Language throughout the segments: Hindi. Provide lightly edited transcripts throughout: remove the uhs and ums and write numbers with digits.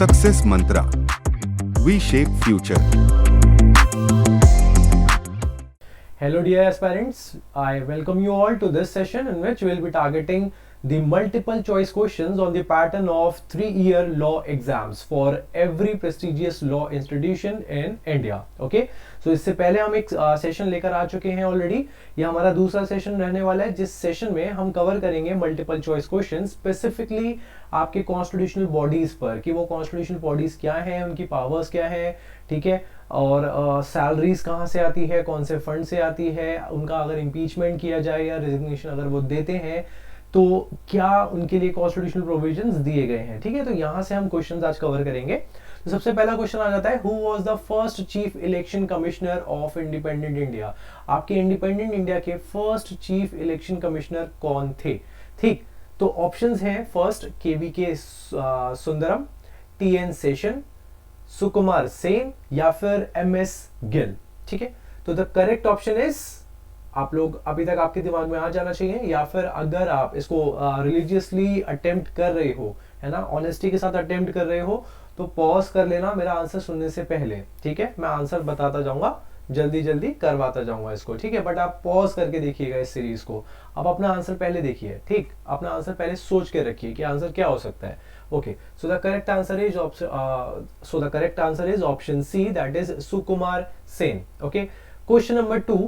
Success Mantra. We shape future. Hello dear aspirants, I welcome you all to this session in which we will be targeting the multiple choice questions on the pattern of 3-year law exams for every prestigious law institution in India. Okay, so इससे पहले हम एक सेशन लेकर आ चुके हैं ऑलरेडी. ये हमारा दूसरा सेशन रहने वाला है जिस सेशन में हम कवर करेंगे मल्टीपल चॉइस क्वेश्चन स्पेसिफिकली आपके कॉन्स्टिट्यूशनल बॉडीज पर कि वो कॉन्स्टिट्यूशनल बॉडीज क्या हैं, उनकी पावर्स क्या है, ठीक है, और सैलरीज कहाँ से आती है, कौन से फंड से आती है, उनका अगर इम्पीचमेंट किया जाए या रेजिग्नेशन अगर वो देते हैं तो क्या उनके लिए कॉन्स्टिट्यूशनल प्रोविजंस दिए गए हैं. ठीक है, तो यहाँ से हम क्वेश्चंस आज कवर करेंगे. तो सबसे पहला क्वेश्चन आ जाता है, who was the first chief election commissioner of independent India. आपके इंडिपेंडेंट इंडिया के फर्स्ट चीफ इलेक्शन कमिश्नर कौन थे. ठीक, तो ऑप्शंस हैं, first KVK Sundaram, TN Seshan, Sukumar Sen या फिर MS गिल. ठीक है, तो द करेक्ट ऑप्शन इज, आप लोग अभी तक आपके दिमाग में आ जाना चाहिए, या फिर अगर आप इसको रिलीजियसली अटेम्प्ट कर रहे हो, है ना, ऑनेस्टी के साथ अटेम्प्ट कर रहे हो, तो पॉज कर लेना मेरा आंसर सुनने से पहले. ठीक है, मैं आंसर बताता जाऊंगा, जल्दी जल्दी करवाता जाऊंगा इसको. ठीक है, बट आप पॉज करके देखिएगा इस सीरीज को. आप अपना आंसर पहले देखिए. ठीक, अपना आंसर पहले सोच के रखिए कि आंसर क्या हो सकता है. Okay, so the correct answer is option C, that is Sukumar Sen. Okay, question number 2,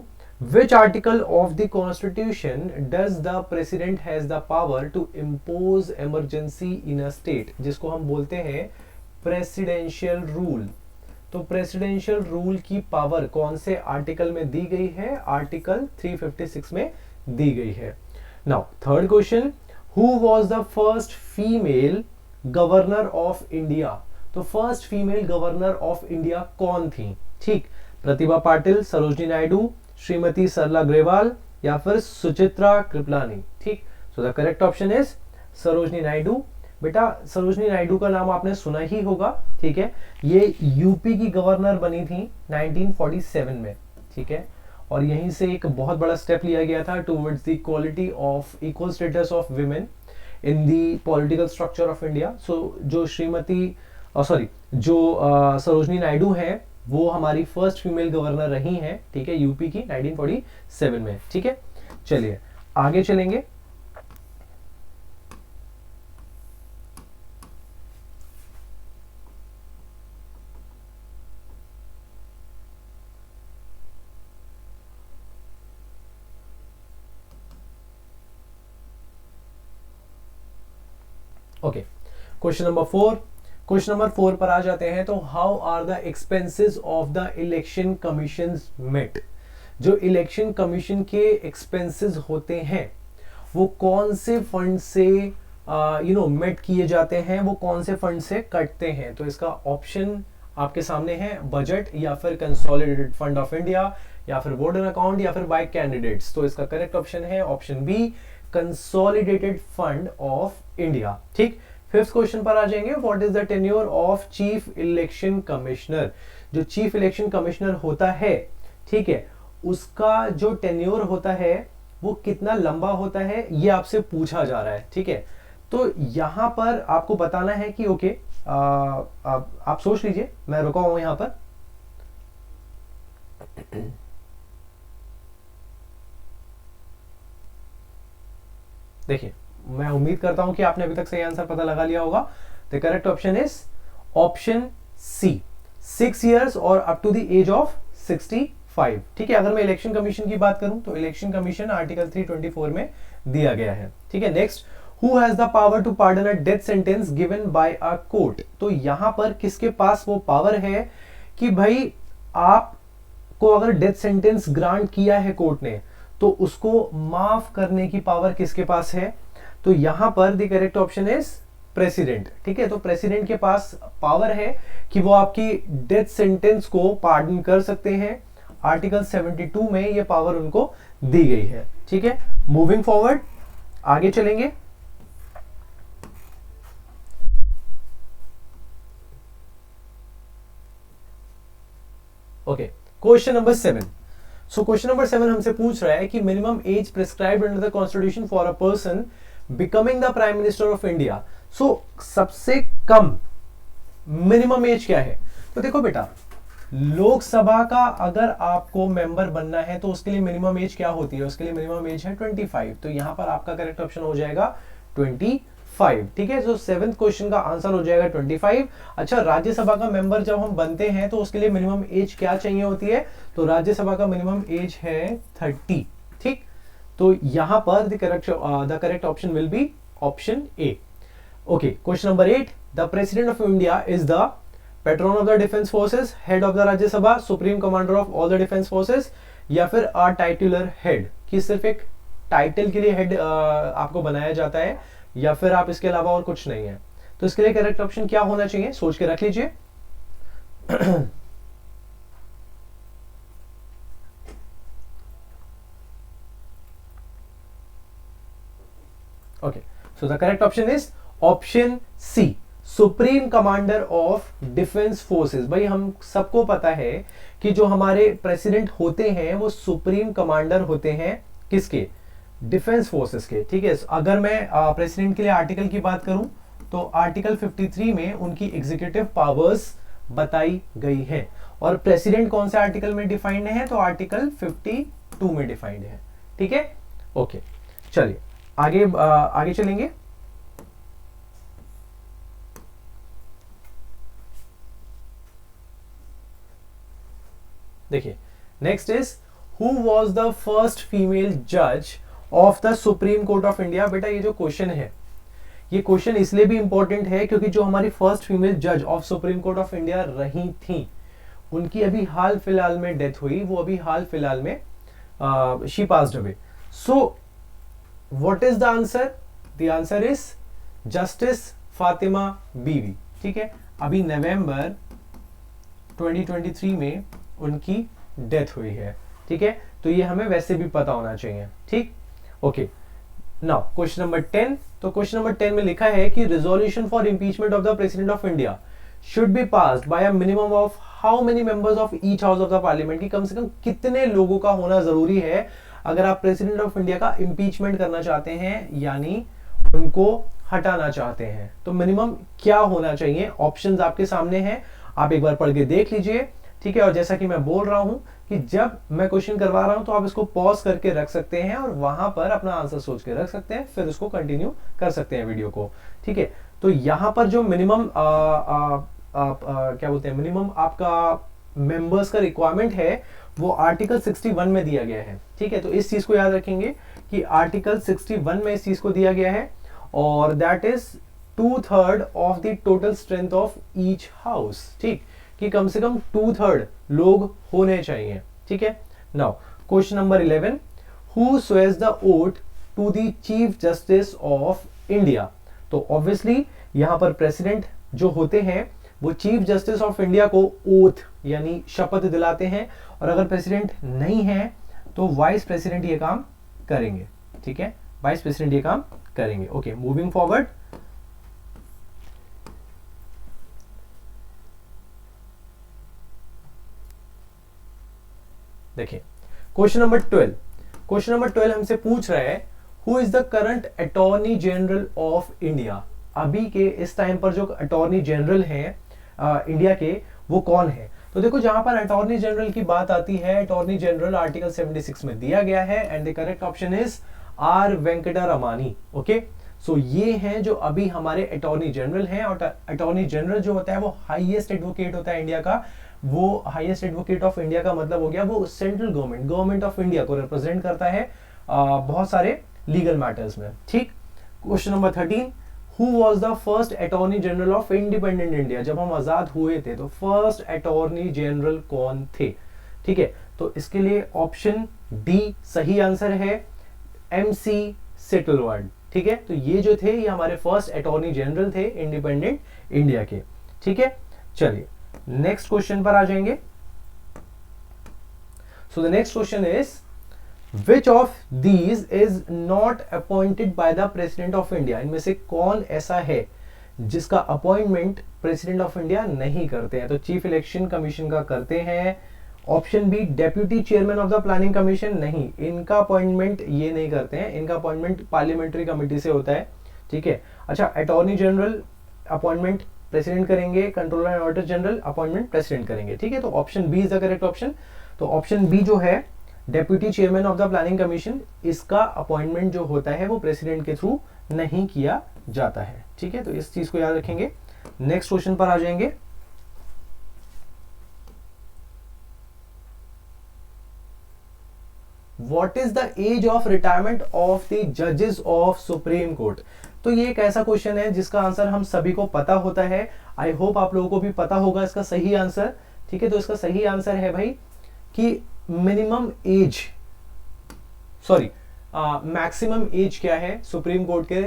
which article of the constitution does the president has the power to impose emergency in a state, जिसको हम बोलते हैं प्रेसिडेंशियल रूल. तो प्रेसिडेंशियल रूल की पावर कौन से आर्टिकल में दी गई है. आर्टिकल 356 में दी गई है. Now third question, who was the first female governor of India. तो first female governor of India कौन थी. ठीक, प्रतिभा पाटिल, सरोजिनी नायडू, श्रीमती सरला ग्रेवाल या फिर सुचित्रा कृपलानी. ठीक, सो the correct option is Sarojini Naidu. बेटा सरोजिनी नायडू का नाम आपने सुना ही होगा. ठीक है, ये यूपी की गवर्नर बनी थी 1947 में. ठीक है, और यहीं से एक बहुत बड़ा स्टेप लिया गया था towards the equality of equal status of women in the political structure of India. So जो सरोजिनी नायडू है वो हमारी फर्स्ट फीमेल गवर्नर रही हैं. ठीक है, यूपी की 1947 में. ठीक है, चलिए आगे चलेंगे. Okay, question number 4. Question number 4 पर आ जाते हैं. तो how are the expenses of the election commission met. जो इलेक्शन कमीशन के एक्सपेंसेस होते हैं वो कौन से फंड से मेट किए जाते हैं, वो कौन से फंड से कटते हैं. तो इसका ऑप्शन आपके सामने है, बजट या फिर कंसोलिडेटेड फंड ऑफ इंडिया या फिर बॉर्डर अकाउंट या फिर बाय कैंडिडेट्स. तो इसका करेक्ट ऑप्शन है option B, consolidated fund of India. ठीक, फिफ्थ क्वेश्चन पर आ जाएंगे. What is the tenure of chief election commissioner. जो चीफ इलेक्शन कमिश्नर होता है, ठीक है, उसका जो टेन्योर होता है वो कितना लंबा होता है, ये आपसे पूछा जा रहा है. ठीक है, तो यहां पर आपको बताना है कि ओके, आप सोच लीजिए, मैं रुका हूं यहां पर. देखिए, मैं उम्मीद करता हूं कि आपने अभी तक सही आंसर पता लगा लिया होगा. The correct option is option C, 6 years और up to the age of 65. ठीक है, अगर मैं इलेक्शन कमीशन की बात करूं तो इलेक्शन कमीशन आर्टिकल 324 में दिया गया है. ठीक है, next, who has the power to pardon a death sentence given by a court. तो यहां पर किसके पास वो पावर है कि भाई आपको अगर डेथ सेंटेंस ग्रांट किया है कोर्ट ने तो उसको माफ करने की पावर किसके पास है. तो यहां पर the correct option is president. ठीक है, तो प्रेसिडेंट के पास पावर है कि वो आपकी डेथ सेंटेंस को पार्डन कर सकते हैं. आर्टिकल 72 में ये पावर उनको दी गई है. ठीक है, मूविंग फॉरवर्ड, आगे चलेंगे. Okay, question number 7. So question number 7 हमसे पूछ रहा है कि minimum age prescribed under the constitution for a person becoming the prime minister of India. So सबसे कम मिनिमम एज क्या है? तो देखो बेटा, लोकसभा का अगर आपको मेंबर बनना है तो उसके लिए मिनिमम एज क्या होती है? उसके लिए मिनिमम एज है 25। तो यहां पर आपका करेक्ट ऑप्शन हो जाएगा 25। ठीक है, तो 7th क्वेश्चन का आंसर हो जाएगा 25। अच्छा, राज्यसभा का मेंबर जब हम बनते हैं तो उसके लिए मिनिमम एज क्या चाहिए होती है? तो राज्यसभा का मिनिमम एज है 30। ठीक, तो यहां पर the correct option will be option A. Okay, question number 8, the president of India is the pattern of the defence forces, head of the Rajya Sabha, supreme commander of all the defence forces, या फिर अ टाइटुलर हेड, कि सिर्फ एक टाइटल के लिए हेड आपको बनाया जाता है, या फिर आप इसके अलावा और कुछ नहीं है? तो इसके लिए करेक्ट ऑप्शन क्या होना चाहिए? सोच के रख लीजिए। Okay, so the correct option is option C, supreme commander of defence forces. भाई हम सबको पता है कि जो हमारे प्रेसिडेंट होते हैं वो सुप्रीम कमांडर होते हैं, किसके? डिफेंस फोर्सेस के। ठीक है, अगर मैं प्रेसिडेंट के लिए आर्टिकल की बात करूं तो आर्टिकल 53 में उनकी एग्जीक्यूटिव पावर्स बताई गई है। और प्रेसिडेंट कौन से आर्टिकल में डिफाइंड है? तो आर्टिकल 52 में डिफाइंड है। ठीक है, ओके, चलिए आगे चलेंगे। देखिए, next is who was the first female जज of the supreme court of India. बेटा ये जो क्वेश्चन है, ये क्वेश्चन इसलिए भी इंपॉर्टेंट है क्योंकि जो हमारी फर्स्ट फीमेल जज of supreme court of India रही थी, उनकी अभी हाल फिलहाल में डेथ हुई। वो अभी हाल फिलहाल में she passed away. So what is the answer? The answer is justice Fatima बीवी। ठीक है, अभी नवंबर 2023 में उनकी डेथ हुई है। ठीक है, तो ये हमें वैसे भी पता होना चाहिए। ठीक, ओके, नाउ क्वेश्चन नंबर 10। तो क्वेश्चन नंबर 10 में लिखा है कि resolution for impeachment of the president of India should be passed by a minimum of how many members of each house of the parliament, की कम से कम कितने लोगों का होना जरूरी है अगर आप प्रेसिडेंट ऑफ इंडिया का इंपीचमेंट करना चाहते हैं, यानी उनको हटाना चाहते हैं। तो मिनिमम क्या होना चाहिए? ऑप्शंस आपके सामने हैं, आप एक बार पढ़ के देख लीजिए। ठीक है, और जैसा कि मैं बोल रहा हूं कि जब मैं क्वेश्चन करवा रहा हूं तो आप इसको पॉज करके रख सकते हैं और वहां पर अपना आंसर सोच के रख सकते हैं, फिर उसको कंटिन्यू कर सकते हैं वीडियो को। ठीक है, तो यहां पर जो मिनिमम क्या बोलते हैं, मिनिमम आपका मेंबर्स का रिक्वायरमेंट है वो आर्टिकल 61 में दिया गया है। ठीक है, तो इस चीज को याद रखेंगे कि आर्टिकल 61 में इस चीज को दिया गया है, और that is 2/3 of the total strength of each house. ठीक, कि कम से कम 2/3 लोग होने चाहिए। ठीक है, now question number 11, who swears the oath to the chief justice of India. तो ऑब्वियसली यहां पर प्रेसिडेंट जो होते हैं वो चीफ जस्टिस ऑफ इंडिया को ओथ यानी शपथ दिलाते हैं, और अगर प्रेसिडेंट नहीं है तो वाइस प्रेसिडेंट ये काम करेंगे। ठीक है, वाइस प्रेसिडेंट ये काम करेंगे। Okay, moving forward. देखिए, क्वेश्चन नंबर 12। क्वेश्चन नंबर 12 हमसे पूछ रहा है who is the current attorney general of India. अभी के इस टाइम पर जो अटॉर्नी जनरल हैं इंडिया के, वो कौन है? तो देखो, जहां पर अटॉर्नी जनरल की बात आती है, अटॉर्नी जनरल आर्टिकल 76 में दिया गया है, and the correct option is R Venkata Ramani. Okay, so ये हैं जो अभी हमारे अटॉर्नी जनरल हैं, और अटॉर्नी जनरल जो होता है वो हाईएस्ट एडवोकेट होता है इंडिया का। वो हाईएस्ट एडवोकेट ऑफ इंडिया का मतलब हो गया वो सेंट्रल गवर्नमेंट ऑफ इंडिया को रिप्रेजेंट करता है बहुत सारे लीगल मैटर्स में। ठीक, question number 13, who was the first attorney general of independent India. जब हम आजाद हुए थे तो फर्स्ट अटॉर्नी जनरल कौन थे? ठीक है, तो इसके लिए ऑप्शन डी सही आंसर है, MC सेटलवर्ड। ठीक है, तो ये जो थे ये हमारे फर्स्ट अटॉर्नी जनरल थे इंडिपेंडेंट इंडिया के। ठीक है, चलिए नेक्स्ट क्वेश्चन पर आ जाएंगे। सो the next question is which of these is not appointed by the president of India. इनमें से कौन ऐसा है जिसका अपॉइंटमेंट प्रेसिडेंट ऑफ इंडिया नहीं करते हैं? तो चीफ इलेक्शन कमीशन का करते हैं। Option B, deputy chairman of the planning commission, नहीं, इनका अपॉइंटमेंट ये नहीं करते हैं, इनका अपॉइंटमेंट पार्लियामेंट्री कमेटी से होता है। ठीक है, अच्छा, अटॉर्नी जनरल अपॉइंटमेंट प्रेसिडेंट करेंगे, controller and auditor general appointment president करेंगे, ठीक है। तो option B is the correct option. तो ऑप्शन बी जो है deputy chairman of the planning commission, इसका अपॉइंटमेंट जो होता है वो प्रेसिडेंट के थ्रू नहीं किया जाता है, ठीक है। तो इस चीज को याद रखेंगे। नेक्स्ट क्वेश्चन पर आ जाएंगे। What is the age of retirement of the judges of Supreme Court? तो ये एक ऐसा क्वेश्चन है जिसका आंसर हम सभी को पता होता है। आई होप आप लोगों को भी पता होगा इसका सही आंसर, ठीक है। तो इसका सही आंसर है भाई कि minimum as, sorry maximum age क्या है सुप्रीम कोर्ट के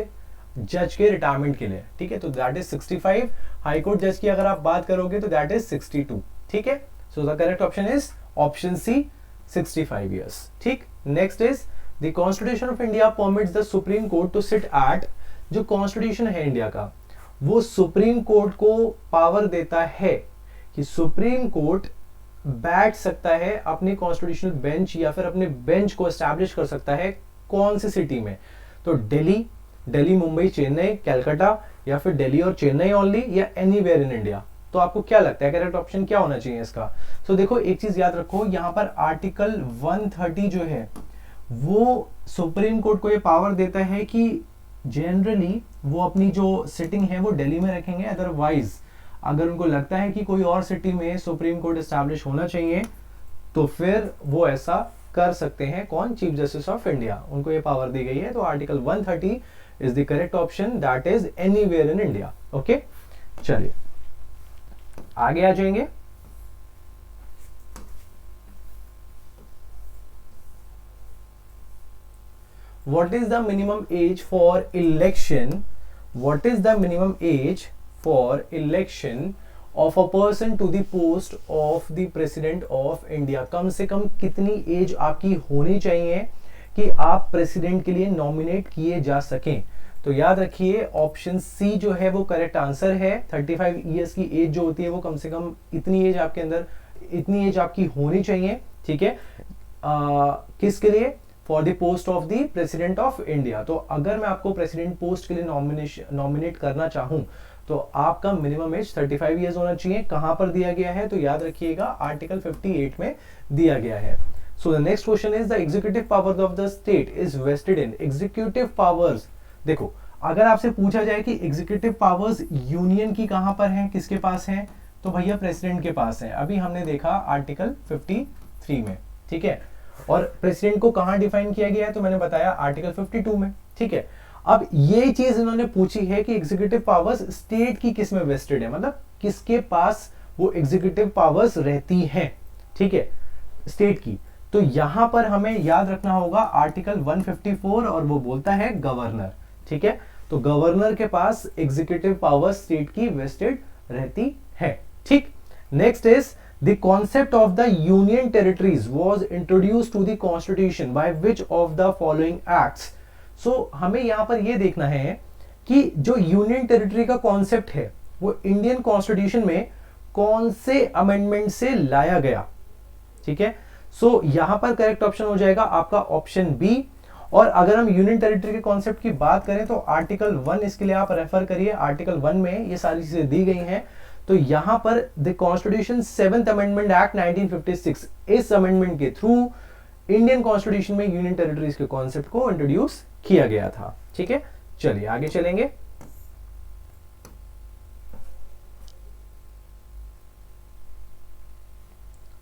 जज के रिटायरमेंट के लिए, ठीक है। तो दैट इज 65। हाई कोर्ट जज की अगर आप बात करोगे तो दैट इज 62, ठीक है। So the correct option is option C, 65 years, ठीक। Next is the constitution of India permits the supreme court to sit at, जो कॉन्स्टिट्यूशन है इंडिया का वो सुप्रीम कोर्ट को पावर देता है कि सुप्रीम कोर्ट बैठ सकता है अपने कॉन्स्टिट्यूशनल बेंच या फिर अपने बेंच को एस्टैब्लिश कर सकता है कौन सी सिटी में। तो दिल्ली, मुंबई, चेन्नई, कलकत्ता, या फिर दिल्ली और चेन्नई ओनली, या एनीवेयर इन इंडिया। तो आपको क्या लगता है करेक्ट ऑप्शन क्या होना चाहिए इसका? तो देखो एक चीज याद रखो, यहां पर आर्टिकल 130 जो है वो सुप्रीम कोर्ट को ये पावर देता है कि जनरली वो अपनी जो सिटिंग है वो दिल्ली में रखेंगे। अदरवाइज अगर उनको लगता है कि कोई और सिटी में सुप्रीम कोर्ट एस्टैब्लिश होना चाहिए तो फिर वो ऐसा कर सकते हैं। कौन? चीफ जस्टिस ऑफ इंडिया, उनको ये पावर दी गई है। तो article 130 is the correct option, that is anywhere in India. Okay, चलिए आगे आ जाएंगे। What is the minimum age for election? What is the minimum age for election of a person to the post of the president of India? कम से कम कितनी एज आपकी होनी चाहिए कि आप प्रेसिडेंट के लिए नॉमिनेट किए जा सकें? तो याद रखिए ऑप्शन सी जो है वो करेक्ट आंसर है। 35 ईयर्स की एज जो होती है वो कम से कम इतनी एज आपके अंदर, इतनी एज आपकी होनी चाहिए, ठीक है। किसके लिए? For the post of the president of India. तो अगर मैं आपको प्रेसिडेंट पोस्ट के लिए नॉमिनेट करना चाहूं तो आपका मिनिमम एज 35 ईयर्स होना चाहिए। कहां पर दिया गया है? तो याद रखिएगा आर्टिकल 58 में दिया गया है। So the next question is the executive powers of the state is vested in. Executive powers, देखो अगर आपसे पूछा जाए कि एग्जीक्यूटिव पावर्स यूनियन की कहां पर है, किसके पास है, तो भैया प्रेसिडेंट के पास है। अभी हमने देखा आर्टिकल 53 में, ठीक है। और प्रेसिडेंट को कहां डिफाइन किया गया है? तो मैंने बताया आर्टिकल 52 में, ठीक है। अब ये चीज इन्होंने पूछी है कि एग्जीक्यूटिव पावर्स स्टेट की किस में वेस्टेड है, मतलब किसके पास वो एग्जीक्यूटिव पावर्स रहती हैं, ठीक है, स्टेट की। तो यहां पर हमें याद रखना होगा आर्टिकल 154 और वो बोलता है गवर्नर, ठीक है। तो गवर्नर के पास एग्जीक्यूटिव पावर्स स्टेट की वेस्टेड रहती है, ठीक। Next is the concept of the union territories was introduced to the constitution by which of the following acts? so हमें यहां पर यह देखना है कि जो यूनियन टेरिटरी का कॉन्सेप्ट है वो इंडियन कॉन्स्टिट्यूशन में कौन से अमेंडमेंट से लाया गया, ठीक है। सो यहां पर करेक्ट ऑप्शन हो जाएगा आपका ऑप्शन बी। और अगर हम यूनियन टेरिटरी के कॉन्सेप्ट की बात करें तो आर्टिकल 1 इसके लिए आप रेफर करिए। आर्टिकल 1 में ये सारी चीजें दी गई हैं। तो यहां पर the constitution 7th amendment act 1956, इस अमेंडमेंट के थ्रू इंडियन कॉन्स्टिट्यूशन में यूनियन टेरिटरीज के कॉन्सेप्ट को इंट्रोड्यूस किया गया था, ठीक है। चलिए आगे चलेंगे।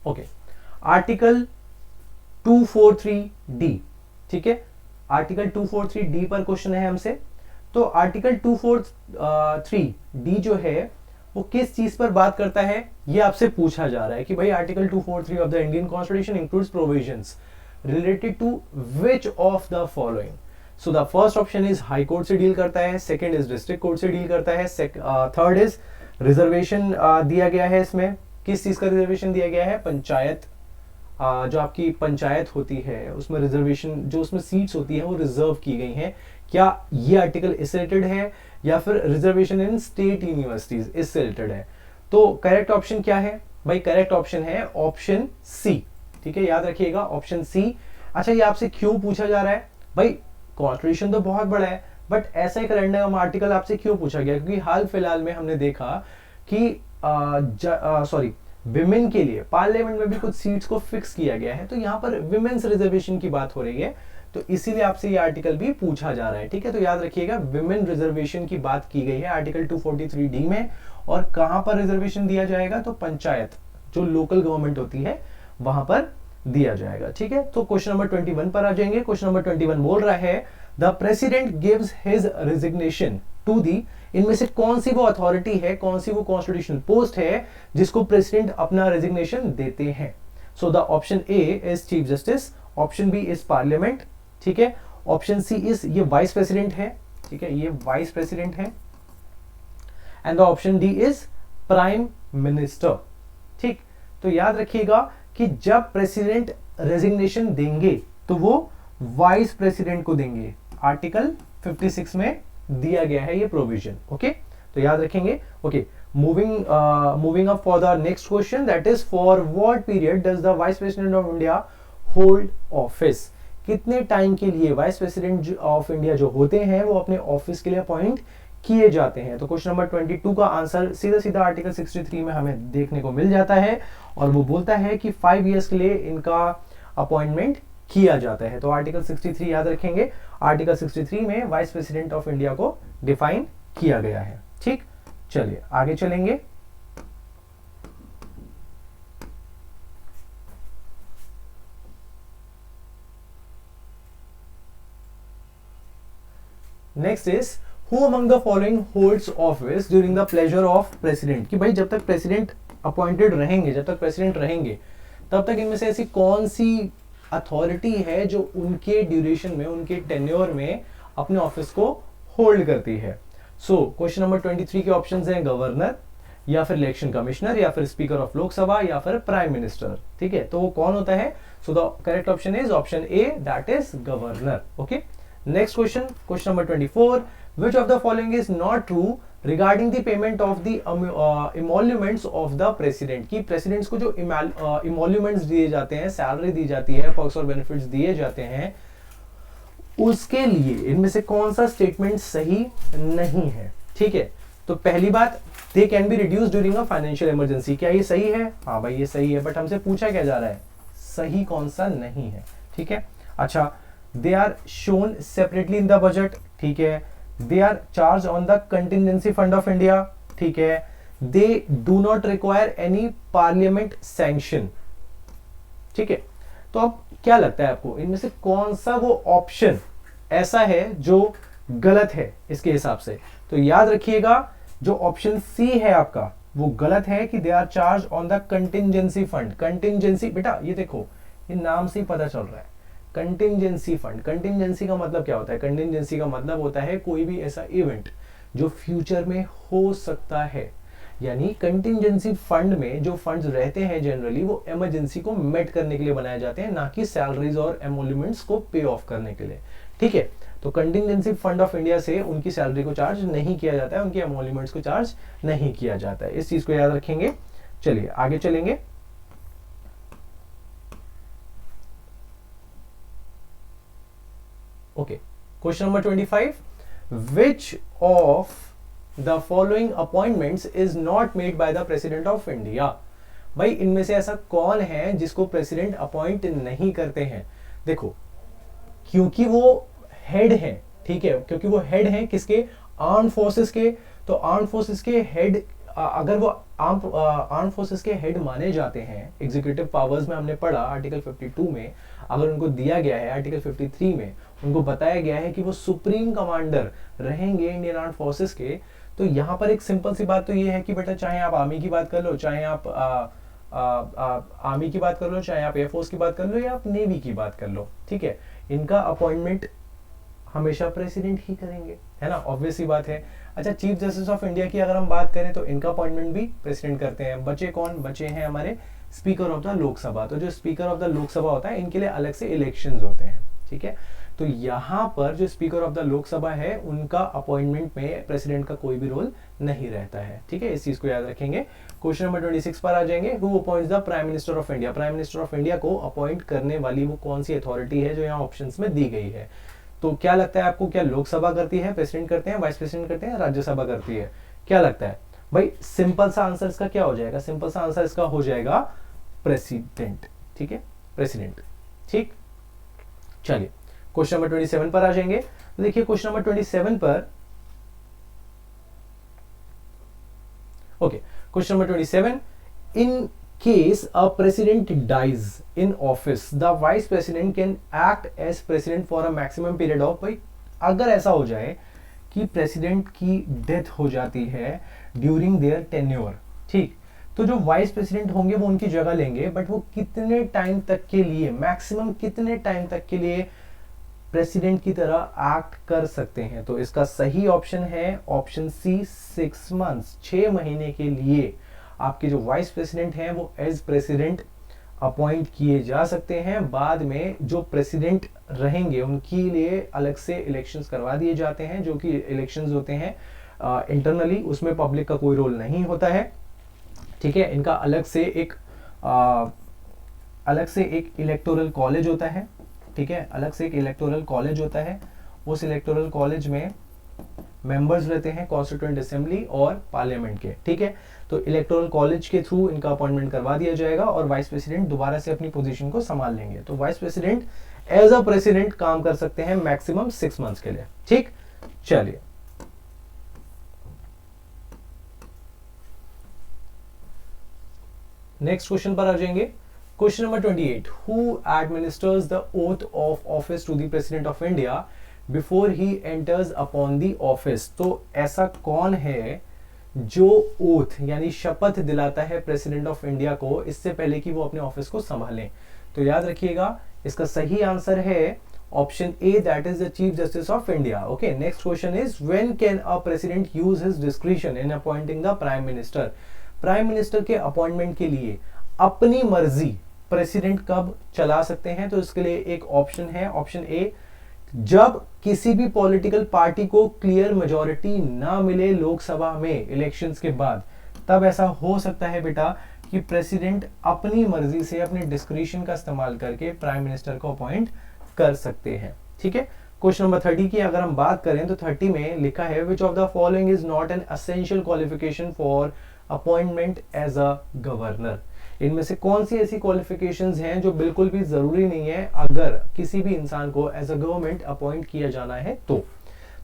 ओके, आर्टिकल 243 डी, ठीक है। आर्टिकल 243 डी पर क्वेश्चन है हमसे। तो आर्टिकल 243 डी जो है वो किस चीज पर बात करता है, ये आपसे पूछा जा रहा है कि भाई article 243 of the Indian constitution includes provisions related to which of the following. So the first option is high court से डील करता है, सेकंड इज डिस्ट्रिक्ट कोर्ट से डील करता है, थर्ड इज रिजर्वेशन दिया गया है। इसमें किस चीज का रिजर्वेशन दिया गया है? पंचायत, जो आपकी पंचायत होती है उसमें रिजर्वेशन, जो उसमें सीट्स होती है वो रिजर्व की गई हैं। क्या ये आर्टिकल इससे रिलेटेड है या फिर रिजर्वेशन इन स्टेट यूनिवर्सिटीज इससे रिलेटेड है? तो करेक्ट ऑप्शन क्या है भाई? करेक्ट ऑप्शन है ऑप्शन सी, ठीक है, याद रखिएगा ऑप्शन सी। अच्छा, ये आपसे क्यों पूछा जा रहा है भाई? कॉन्स्टिट्यूशन तो बहुत बड़ा है, बट ऐसा एक रैंडम आर्टिकल आपसे क्यों पूछा गया, क्योंकि हाल फिलहाल में हमने देखा कि विमेन के लिए पार्लियामेंट में भी कुछ सीट्स को फिक्स किया गया है, तो यहाँ पर विमेन्स रिजर्वेशन की बात हो रही है, तो इसीलिए आपसे ये आर्टिकल भी पूछा जा रहा है। ठीक है, तो याद रखिएगा विमेन रिजर्वेशन की बात की गई है आर्टिकल 243D में, और कहां पर रिजर्वेशन दिया जाएगा, तो पंचायत जो लोकल गवर्नमेंट होती है वहां पर दिया जाएगा। ठीक है, तो क्वेश्चन नंबर 21 पर आ जाएंगे। क्वेश्चन नंबर 21 बोल रहा है the president gives his resignation to the, इनमें से कौन सी वो अथॉरिटी है, कौन सी वो कॉन्स्टिट्यूशनल पोस्ट है जिसको प्रेसिडेंट अपना रेजिग्नेशन देते हैं। So the option A is chief justice, option B is parliament, ठीक है, ऑप्शन सी इज ये वाइस प्रेसिडेंट है, ठीक है, ये वाइस प्रेसिडेंट है, and the option D is prime minister. ठीक, तो याद रखिएगा कि जब प्रेसिडेंट रेजिग्नेशन देंगे तो वो वाइस प्रेसिडेंट को देंगे, आर्टिकल 56 में दिया गया है ये प्रोविजन। ओके, तो याद रखेंगे। Okay, moving up for the next question, that is for what period does the vice president of India hold office, कितने टाइम के लिए वाइस प्रेसिडेंट ऑफ इंडिया जो होते हैं वो अपने ऑफिस के लिए अपॉइंट किए जाते हैं। तो क्वेश्चन नंबर 22 का आंसर सीधा सीधा आर्टिकल 63 में हमें देखने को मिल जाता है, और वो बोलता है कि 5 इयर्स के लिए इनका अपॉइंटमेंट किया जाता है। तो आर्टिकल 63 याद रखेंगे, आर्टिकल 63 में वाइस प्रेसिडेंट ऑफ इंडिया को डिफाइन किया गया है। ठीक, चलिए आगे चलेंगे। Next is Who among the following holds office during the pleasure of president, कि भाई जब तक प्रेसिडेंट अपॉइंटेड रहेंगे, जब तक प्रेसिडेंट रहेंगे, तब तक इनमें से ऐसी कौन सी अथॉरिटी है जो उनके ड्यूरेशन में, उनके टेन्योर में अपने ऑफिस को होल्ड करती है। सो क्वेश्चन नंबर 23 के ऑप्शंस हैं गवर्नर, या फिर इलेक्शन कमिश्नर, या फिर स्पीकर ऑफ लोकसभा, या फिर प्राइम मिनिस्टर। ठीक है, तो वो कौन होता है? So the correct option is option A, that is governor. Okay, next question, question number 24, which of the following is not true regarding the payment of the emoluments of the president, कि presidents को जो emoluments दिए जाते हैं, सैलरी दी जाती है, perks और benefits दिए जाते हैं, उसके लिए इनमें से कौन सा स्टेटमेंट सही नहीं है? ठीक है, तो पहली बात, they can be reduced during a financial emergency, क्या ये सही है? हाँ भाई ये सही है, बट हमसे पूछा क्या जा रहा है, सही कौन सा नहीं है? ठीक है, अच्छा, they are shown separately in the budget, ठीक है, they are charged on the contingency fund of India, ठीक है, they do not require any parliament sanction। ठीक है, तो अब क्या लगता है आपको, इनमें से कौन सा वो ऑप्शन ऐसा है जो गलत है इसके हिसाब से? तो याद रखिएगा, जो ऑप्शन सी है आपका वो गलत है कि they are charge on the contingency fund. Contingency, बेटा ये देखो, ये नाम से ही पता चल रहा है, कंटिंजेंसी फंड। कंटिंजेंसी का मतलब क्या होता है? कंटिंजेंसी का मतलब होता है कोई भी ऐसा इवेंट जो फ्यूचर में हो सकता है, यानी कंटिंजेंसी फंड में जो फंड्स रहते हैं जनरली वो इमरजेंसी को मेट करने के लिए बनाए जाते हैं, ना कि सैलरीज और एमोल्यूमेंट्स को पे ऑफ करने के लिए। ठीक है, तो कंटिंजेंसी फंड ऑफ इंडिया से उनकी सैलरी को चार्ज नहीं किया जाता है, उनके एमोल्यूमेंट्स को चार्ज नहीं किया जाता है, इस चीज को याद रखेंगे। चलिए आगे चलेंगे। Okay, question number 25, which of the following appointments is not made by the president of India? भाई इनमें से ऐसा कौन है जिसको प्रेसिडेंट अपॉइंट नहीं करते हैं? देखो, क्योंकि वो हेड हैं, ठीक है, क्योंकि वो हेड हैं किसके? आर्म फोर्सेस के। तो आर्म फोर्सेस के हेड, अगर वो आर्म फोर्सेस के हेड माने जाते हैं, एग्जीक्यूटिव पावर्स में हमने पढ़ा आर्टिकल 52 में, अगर उनको दिया गया है आर्टिकल 53 में, उनको बताया गया है कि वो सुप्रीम कमांडर रहेंगे इंडियन आर्म फोर्सेस के, तो यहाँ पर एक सिंपल सी बात तो ये है कि बेटा चाहे आप आर्मी की बात कर लो, चाहे आप आर्मी की बात कर लो, चाहे आप एयरफोर्स की बात कर लो, या आप नेवी की बात कर लो, ठीक है, इनका अपॉइंटमेंट हमेशा प्रेसिडेंट ही करेंगे, है ना, ऑब्वियस सी बात है। अच्छा, चीफ जस्टिस ऑफ इंडिया की अगर हम बात करें तो इनका अपॉइंटमेंट भी प्रेसिडेंट करते हैं। बचे कौन? बचे हैं हमारे स्पीकर ऑफ द लोकसभा। तो जो स्पीकर ऑफ द लोकसभा होता है, इनके लिए अलग से इलेक्शंस होते हैं, ठीक है। तो यहाँ पर जो स्पीकर ऑफ द लोकसभा है, उनका अपॉइंटमेंट में प्रेसिडेंट का कोई भी रोल नहीं रहता है, ठीक है, इस चीज को याद रखेंगे। क्वेश्चन नंबर 26 पर आ जाएंगे। Who appoints the prime minister of India? Prime minister of India को अपॉइंट करने वाली वो कौन सी अथॉरिटी है जो यहाँ ऑप्शंस में दी गई है? तो क्या लगता है आपको, क्या लोकसभा करती है, प्रेसिडेंट करते हैं, वाइस प्रेसिडेंट करते हैं, राज्यसभा करती है, क्या लगता है भाई? सिंपल सा आंसर इसका क्या हो जाएगा? सिंपल सा आंसर इसका हो जाएगा प्रेसिडेंट। ठीक है, प्रेसिडेंट। ठीक, चलिए क्वेश्चन नंबर 27 पर आ जाएंगे। तो देखिए क्वेश्चन नंबर 27 पर, okay, question number 27, in case a president dies in office, the vice president can act as president for a maximum period of, भाई अगर ऐसा हो जाए कि प्रेसिडेंट की डेथ हो जाती है ड्यूरिंग देयर टेन्योर, ठीक, तो जो वाइस प्रेसिडेंट होंगे वो उनकी जगह लेंगे, बट वो कितने टाइम तक के लिए, मैक्सिमम कितने टाइम तक के लिए प्रेसिडेंट की तरह एक्ट कर सकते हैं? तो इसका सही ऑप्शन है ऑप्शन सी, 6 मंथ्स, 6 महीने के लिए आपके जो वाइस प्रेसिडेंट हैं वो एज प्रेसिडेंट अपॉइंट किए जा सकते हैं। बाद में जो प्रेसिडेंट रहेंगे उनके लिए अलग से इलेक्शंस करवा दिए जाते हैं, जो कि इलेक्शंस होते हैं इंटरनली, उसमें पब्लिक का कोई रोल नहीं होता है। ठीक है, इनका अलग से एक इलेक्टोरल कॉलेज होता है। ठीक है, अलग से एक इलेक्टोरल कॉलेज होता है, उस इलेक्टोरल कॉलेज में मेंबर्स रहते हैं कॉन्स्टिट्यूएंट असेंबली और पार्लियामेंट के। ठीक है, तो इलेक्टोरल कॉलेज के थ्रू इनका अपॉइंटमेंट करवा दिया जाएगा और वाइस प्रेसिडेंट दोबारा से अपनी पोजीशन को संभाल लेंगे। तो vice president as a president काम कर सकते हैं मैक्सिमम 6 मंथ्स के लिए। ठीक, चलिए नेक्स्ट क्वेश्चन पर आ जाएंगे। Question number 28, who administers the oath of office to the president of India before he enters upon the office? तो ऐसा कौन है जो ओथ यानी शपथ दिलाता है प्रेसिडेंट ऑफ इंडिया को इससे पहले कि वो अपने ऑफिस को संभालें? तो याद रखिएगा इसका सही आंसर है option A, that is the chief justice of India. Okay, next question is, when can a president use his discretion in appointing the prime minister? Prime minister के अपॉइंटमेंट के लिए अपनी मर्जी प्रेसिडेंट कब चला सकते हैं? तो इसके लिए एक ऑप्शन है, ऑप्शन ए, जब किसी भी पॉलिटिकल पार्टी को क्लियर मेजॉरिटी ना मिले लोकसभा में इलेक्शंस के बाद, तब ऐसा हो सकता है बेटा कि प्रेसिडेंट अपनी मर्जी से अपने डिस्क्रिशन का इस्तेमाल करके प्राइम मिनिस्टर को अपॉइंट कर सकते हैं। ठीक है, क्वेश्चन नंबर 30 की अगर हम बात करें तो 30 में लिखा है, which of the following is not an essential qualification for appointment as a governor? इनमें से कौन सी ऐसी क्वालिफिकेशंस हैं जो बिल्कुल भी जरूरी नहीं है अगर किसी भी इंसान को एज अ गवर्नमेंट अपॉइंट किया जाना है? तो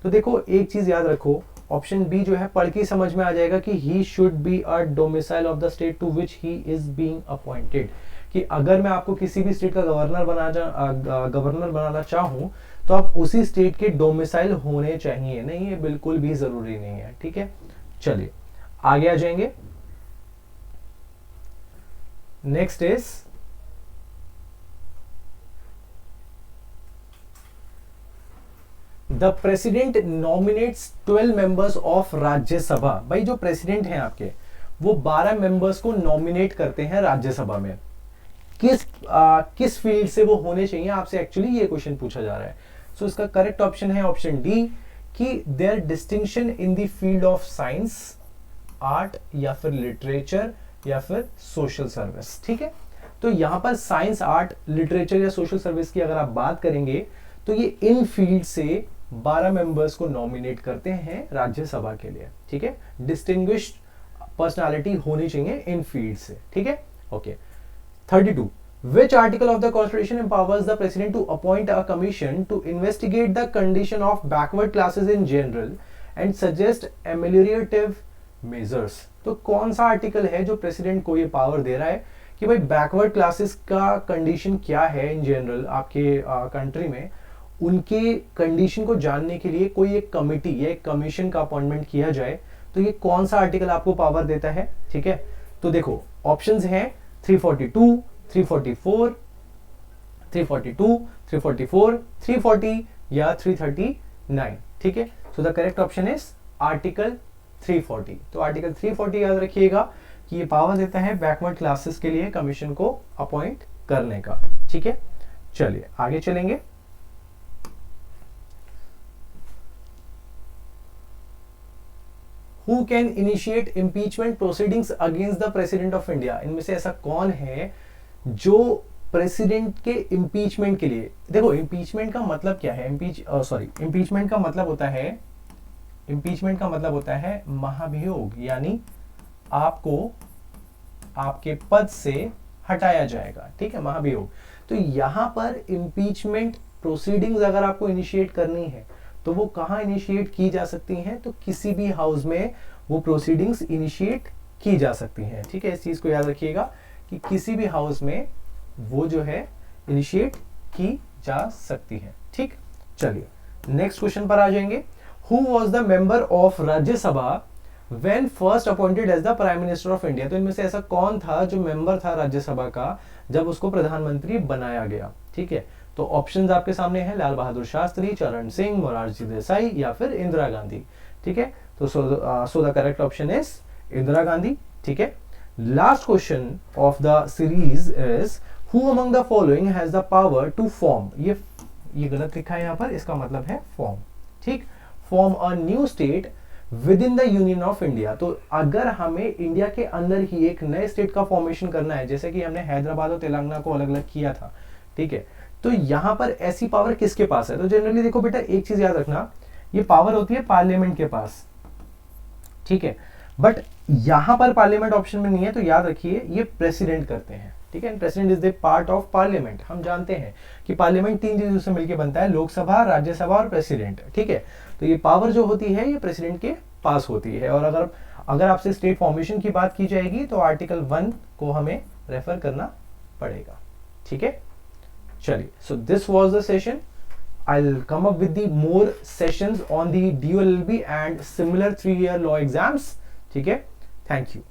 देखो एक चीज याद रखो, ऑप्शन बी जो है पढ़ के समझ में आ जाएगा कि he should be a domicile of the state to which he is being appointed, कि अगर मैं आपको किसी भी स्टेट का गवर्नर बनाना चाहूं तो आप उसी स्टेट के डोमिसाइल होने चाहिए। नहीं, ये बिल्कुल भी जरूरी नहीं है। ठीक है, चलिए आगे आ जाएंगे। Next is, the president nominates 12 members of Rajya Sabha. भाई जो प्रेसिडेंट हैं आपके वो 12 मेंबर्स को नॉमिनेट करते हैं राज्यसभा में। किस फील्ड से वो होने चाहिए, आपसे एक्चुअली ये क्वेश्चन पूछा जा रहा है। सो इसका करेक्ट ऑप्शन है ऑप्शन डी, कि there distinction in the field of science, art या फिर लिटरेचर या फिर सोशल सर्विस। ठीक है, तो यहां पर साइंस, आर्ट, लिटरेचर या सोशल सर्विस की अगर आप बात करेंगे तो ये इन फील्ड से 12 मेंबर्स को नॉमिनेट करते हैं राज्यसभा के लिए। ठीक है, डिस्टिंग्विश्ड पर्सनालिटी होनी चाहिए इन फील्ड से। ठीक है, okay. 32, which article of the constitution empowers the president to appoint a commission to investigate the condition of backward classes in general and suggest ameliorative measures? तो कौन सा आर्टिकल है जो प्रेसिडेंट को ये पावर दे रहा है कि भाई बैकवर्ड क्लासेस का कंडीशन क्या है इन जनरल आपके कंट्री में, उनके कंडीशन को जानने के लिए कोई एक कमिटी या एक कमीशन का अपॉइंटमेंट किया जाए? तो ये कौन सा आर्टिकल आपको पावर देता है? ठीक है, तो देखो ऑप्शंस हैं 342, 344, 342, 344, 340 या 339। ठीक है, so the correct option is article 340। तो आर्टिकल 340 याद रखिएगा कि ये पावर देता है बैकवर्ड क्लासेस के लिए कमीशन को अपॉइंट करने का। ठीक है, चलिए आगे चलेंगे। Who can initiate impeachment proceedings against the president of India? इनमें से ऐसा कौन है जो प्रेसिडेंट के इम्पीचमेंट के लिए, देखो इम्पीचमेंट का मतलब क्या है, इम्पीचमेंट का मतलब होता है महाभियोग, यानी आपको आपके पद से हटाया जाएगा, ठीक है, महाभियोग। तो यहां पर इम्पीचमेंट प्रोसीडिंग्स अगर आपको इनिशिएट करनी है तो वो कहां इनिशिएट की जा सकती हैं, तो किसी भी हाउस में वो प्रोसीडिंग्स इनिशिएट की जा सकती हैं, ठीक है, इस चीज को याद रखिएगा कि किसी भी हाउस में वो जो है इनिशिएट की जा सकती है, ठीक। चलिए नेक्स्ट क्वेश्चन पर आ जाएंगे। Who was the member of Rajya Sabha when first appointed as the prime minister of India, तो इनमें से ऐसा कौन था जो मेंबर था राज्यसभा का जब उसको प्रधानमंत्री बनाया गया, ठीक है। तो ऑप्शंस आपके सामने हैं, लाल बहादुर शास्त्री, चरण सिंह, मोरारजी देसाई या फिर इंदिरा गांधी, ठीक है। तो so the correct option is Indira Gandhi, ठीक है। Last question of the series is who among the following has the power to form, ये गलत लिखा है यहाँ पर, इसका मतलब है फॉर्म, ठीक, form a new state with in the union of India. तो अगर हमें इंडिया के अंदर ही एक नए स्टेट का फॉर्मेशन करना है, जैसे कि हमने हैदराबाद और तेलंगाना को अलग अलग किया था, ठीक है, तो यहां पर ऐसी पावर किसके पास है, तो जनरली देखो बेटा एक चीज याद रखना, ये पावर होती है पार्लियामेंट के पास, ठीक है, बट यहां पर पार्लियामेंट ऑप्शन में नहीं है, तो याद रखिए ये प्रेसिडेंट करते हैं, ठीक है, president is the part of parliament. हम जानते हैं कि पार्लियामेंट 3 चीजों से मिलकर बनता है, लोकसभा, राज्यसभा और प्रेसिडेंट, ठीक है। तो ये पावर जो होती है ये प्रेसिडेंट के पास होती है, और अगर आपसे स्टेट फॉर्मेशन की बात की जाएगी तो आर्टिकल 1 को हमें रेफर करना पड़ेगा, ठीक है। चलिए, so this was the session. I'll come up with the more sessions on the DOLLB and similar 3-year law exams, ठीक है। Thank you.